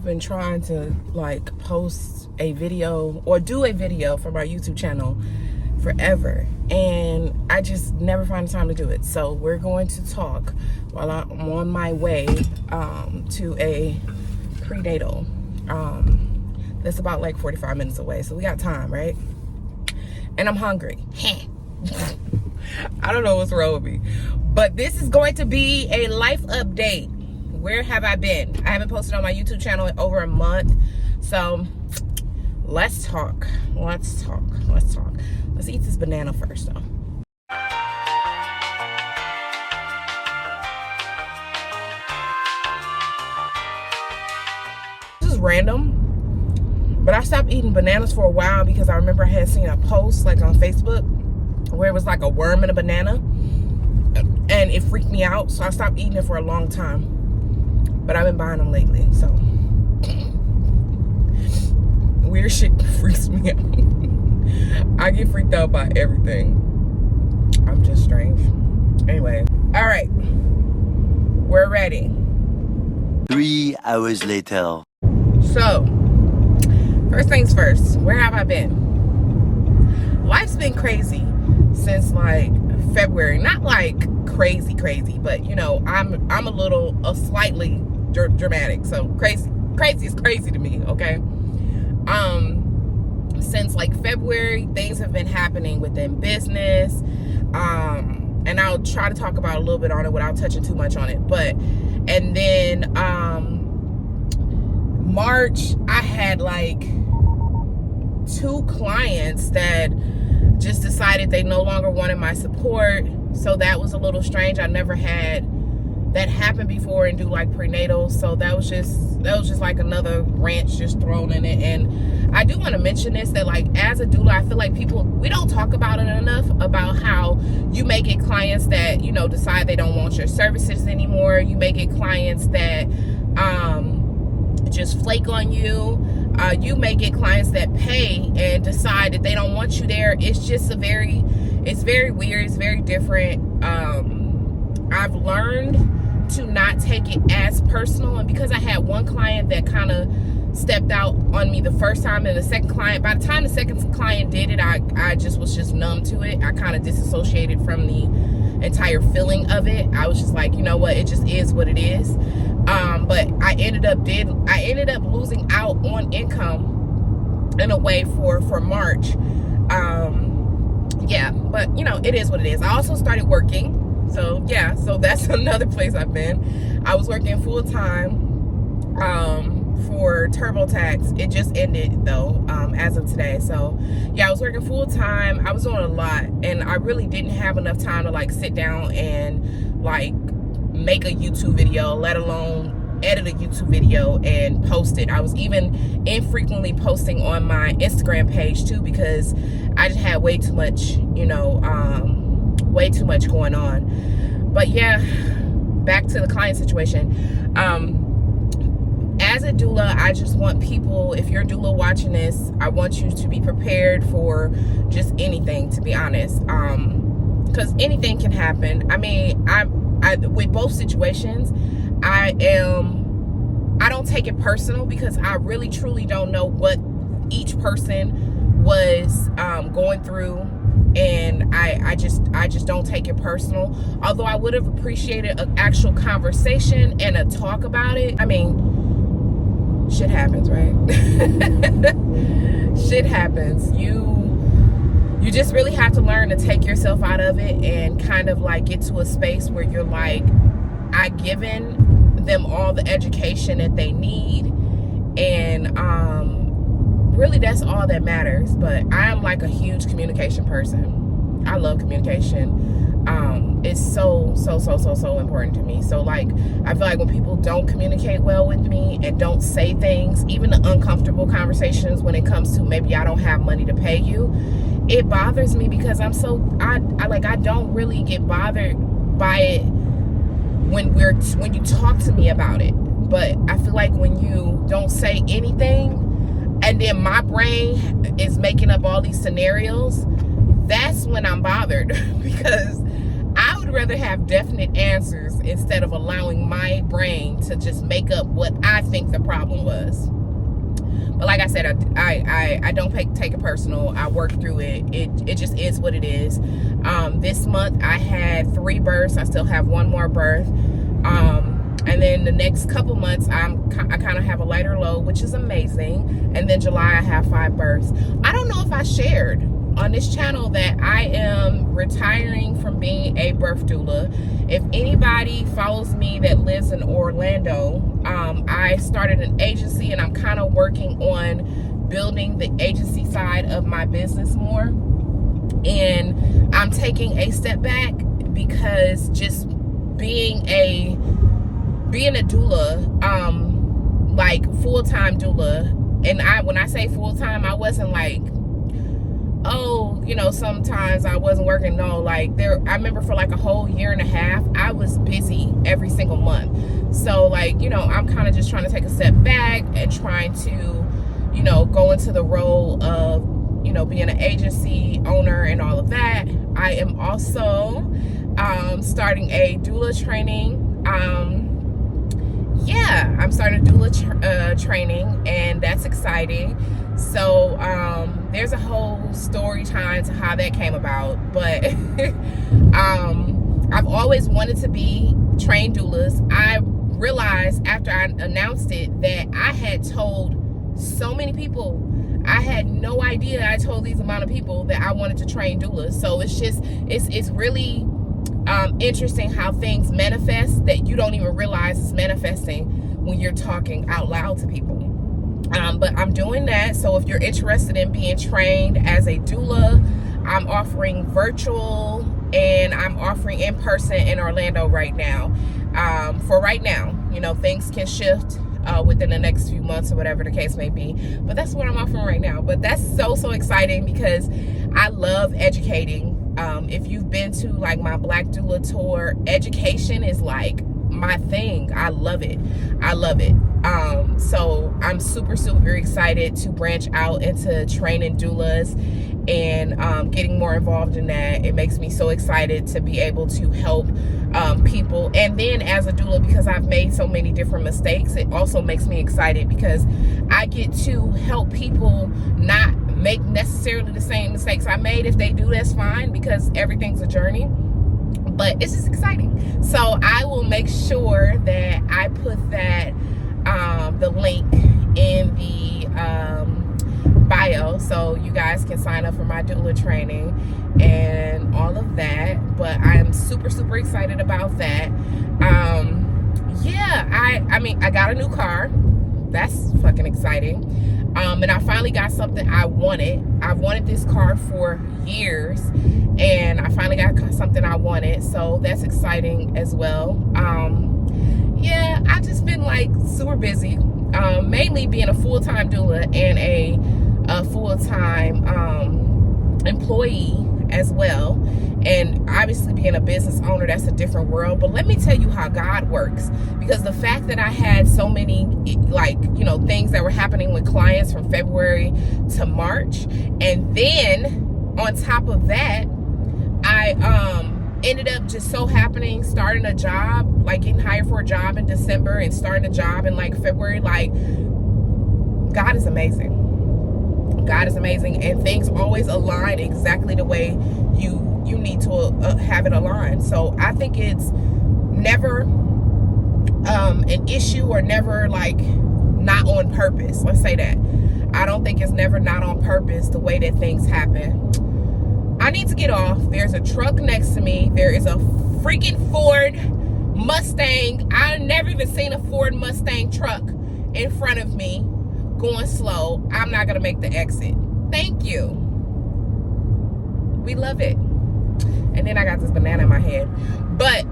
been trying to like post a video or do a video for my YouTube channel forever, and I just never find the time to do it. So we're going to talk while I'm on my way to a prenatal that's about like 45 minutes away, so we got time, right? And I'm hungry. I don't know what's wrong with me, but this is going to be a life update. Where have I been? I haven't posted on my YouTube channel in over a month, so let's talk. Let's eat this banana first, though. This is random, but I stopped eating bananas for a while because I remember I had seen a post like on Facebook where it was like a worm in a banana, and it freaked me out, so I stopped eating it for a long time. But I've been buying them lately, so weird shit freaks me out. I get freaked out by everything. I'm just strange. Anyway, all right, we're ready. 3 hours later. So, first things first, where have I been? Life's been crazy since like February. Not like crazy, but you know, I'm a slightly dramatic. So crazy is crazy to me, okay? Since like February, things have been happening within business. And I'll try to talk about a little bit on it without touching too much on it. And then March, I had like 2 clients that just decided they no longer wanted my support. So that was a little strange. I never had that happen before and do like prenatal. So that was just like another wrench just thrown in it. And I do want to mention this, that like as a doula, I feel like we don't talk about it enough, about how you may get clients that, you know, decide they don't want your services anymore. You may get clients that just flake on you. You may get clients that pay and decide that they don't want you there. It's just it's very weird. It's very different. I've learned to not take it as personal, and because I had one client that kind of stepped out on me the first time, and the second client, by the time the second client did it, I just was just numb to it. I kind of disassociated from the entire feeling of it. I was just like, you know what, it just is what it is. But I ended up losing out on income in a way for March. Yeah, but you know, it is what it is. I also started working. So yeah, so that's another place I've been. I was working full-time for TurboTax. It just ended though, as of today. So yeah, I was working full-time. I was doing a lot, and I really didn't have enough time to like sit down and like make a YouTube video, let alone edit a YouTube video and post it. I was even infrequently posting on my Instagram page too, because I just had way too much, you know, way too much going on. But yeah, back to the client situation. As a doula, I just want people, if you're a doula watching this, I want you to be prepared for just anything, to be honest, because anything can happen. I mean, I with both situations, I don't take it personal, because I really truly don't know what each person was going through, and I just don't take it personal. Although I would have appreciated an actual conversation and a talk about it. I mean, shit happens, right? Shit happens. You just really have to learn to take yourself out of it and kind of like get to a space where you're like, I've given them all the education that they need, and really that's all that matters. But I am like a huge communication person. I love communication. It's so important to me. So like, I feel like when people don't communicate well with me and don't say things, even the uncomfortable conversations when it comes to maybe I don't have money to pay you, it bothers me, because I don't really get bothered by it when you talk to me about it. But I feel like when you don't say anything, and then my brain is making up all these scenarios, that's when I'm bothered. Because I would would rather have definite answers instead of allowing my brain to just make up what I think the problem was. But like I said, I don't take it personal. I work through it. It just is what it is. This month I had 3 births. I still have 1 more birth. And then the next couple months I kind of have a lighter load, which is amazing. And then July I have 5 births. I don't know if I shared on this channel that I am retiring from being a birth doula. If anybody follows me that lives in Orlando, I started an agency and I'm kind of working on building the agency side of my business more. And I'm taking a step back because just being a doula, like full-time doula, and when I say full-time, I wasn't like, oh, you know, sometimes I wasn't working. No, like I remember for like a whole year and a half, I was busy every single month. So like, you know, I'm kind of just trying to take a step back and trying to, you know, go into the role of, you know, being an agency owner and all of that. I am also starting a doula training. Yeah, I'm starting a doula training, and that's exciting. So there's a whole story time to how that came about, but I've always wanted to be trained doulas. I realized after I announced it that I had told so many people. I had no idea I told these amount of people that I wanted to train doulas. So it's just, it's really interesting how things manifest that you don't even realize it's manifesting when you're talking out loud to people. But I'm doing that. So if you're interested in being trained as a doula, I'm offering virtual and I'm offering in person in Orlando right now. For right now, you know, things can shift within the next few months or whatever the case may be, but that's what I'm offering right now. But that's so exciting because I love educating. If you've been to like my Black Doula tour, education is like my thing. I love it. So I'm super excited to branch out into training doulas and getting more involved in that. It makes me so excited to be able to help people. And then as a doula, because I've made so many different mistakes, it also makes me excited because I get to help people not make necessarily the same mistakes I made. If they do, that's fine, because everything's a journey. But it's just exciting. So I will make sure that I put that the link in the bio so you guys can sign up for my doula training and all of that. But I am super excited about that. Yeah, I mean, I got a new car. That's fucking exciting. And I finally got something I wanted. I've wanted this car for years, and I finally got something I wanted, so that's exciting as well. Yeah, I've just been like super busy, mainly being a full-time doula and a full-time employee as well, and obviously being a business owner, that's a different world. But let me tell you how God works, because the fact that I had so many, like, you know, things that were happening with clients from February to March, and then on top of that, I ended up just so happening starting a job, like getting hired for a job in December and starting a job in like February. Like, God is amazing. God is amazing, and things always align exactly the way you need to have it aligned. So I think it's never an issue, or never like not on purpose. Let's say that. I don't think it's never not on purpose the way that things happen. I need to get off. There's a truck next to me. There is a freaking Ford Mustang. I've never even seen a Ford Mustang truck in front of me going slow. I'm not gonna make the exit. Thank you. We love it. And then I got this banana in my head. But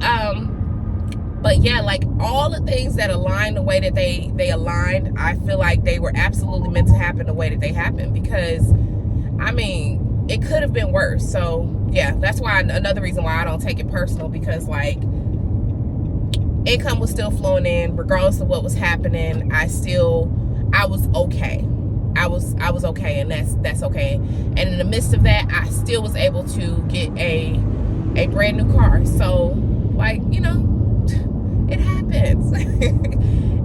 yeah, like all the things that align the way that they aligned, I feel like they were absolutely meant to happen the way that they happened, because I mean, it could have been worse. So yeah, that's why, another reason why I don't take it personal, because like income was still flowing in regardless of what was happening. I was okay. I was okay, and that's okay. And in the midst of that, I still was able to get a a brand new car. So, like, you know, it happens.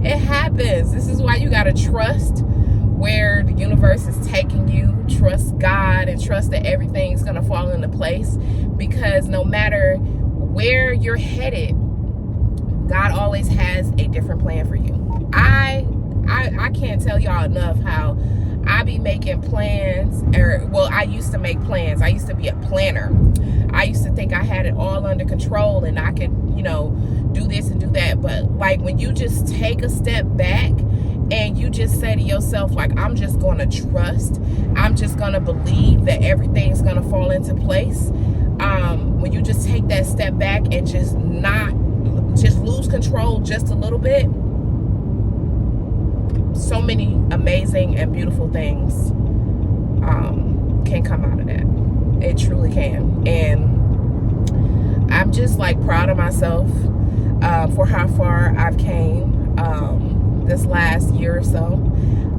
It happens. This is why you got to trust where the universe is taking you. Trust God and trust that everything's going to fall into place, because no matter where you're headed, God always has a different plan for you. I can't tell y'all enough how I be making plans, or well, I used to make plans. I used to be a planner. I used to think I had it all under control and I could, you know, do this and do that. But like when you just take a step back and you just say to yourself, like, I'm just going to trust, I'm just going to believe that everything's going to fall into place. When you just take that step back and just lose control just a little bit, so many amazing and beautiful things can come out of that. It truly can. And I'm just like proud of myself for how far I've came this last year or so.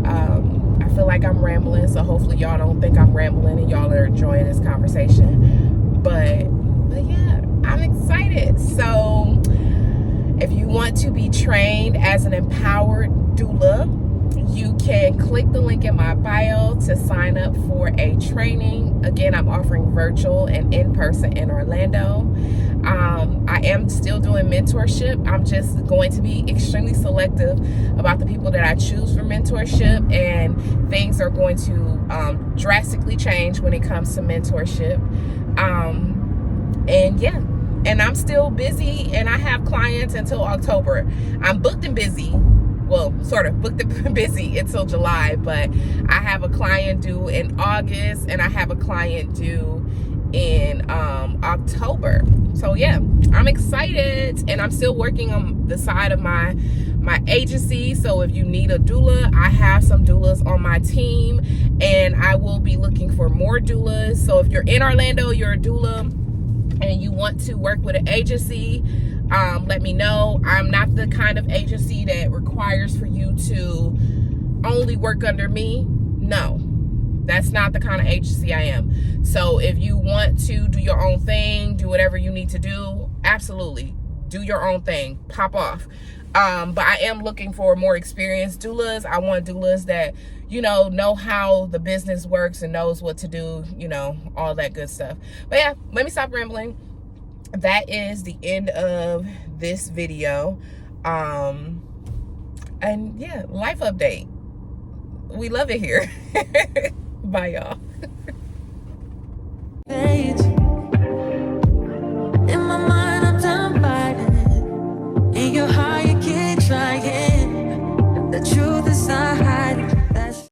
I feel like I'm rambling, so hopefully y'all don't think I'm rambling and y'all are enjoying this conversation. But yeah, I'm excited. So if you want to be trained as an empowered doula, you can click the link in my bio to sign up for a training. Again, I'm offering virtual and in-person in Orlando. I am still doing mentorship. I'm just going to be extremely selective about the people that I choose for mentorship, and things are going to drastically change when it comes to mentorship. And yeah, and I'm still busy, and I have clients until October. I'm booked and busy. Well, sort of booked and busy until July, but I have a client due in August and I have a client due in October. So yeah, I'm excited, and I'm still working on the side of my agency. So if you need a doula, I have some doulas on my team, and I will be looking for more doulas. So if you're in Orlando, you're a doula, and you want to work with an agency, let me know. I'm not the kind of agency that requires for you to only work under me. No, that's not the kind of agency I am. So if you want to do your own thing, do whatever you need to do, absolutely do your own thing, pop off. But I am looking for more experienced doulas. I want doulas that, you know how the business works and knows what to do, you know, all that good stuff. But yeah, let me stop rambling. That is the end of this video. And yeah, life update. We love it here. Bye, y'all.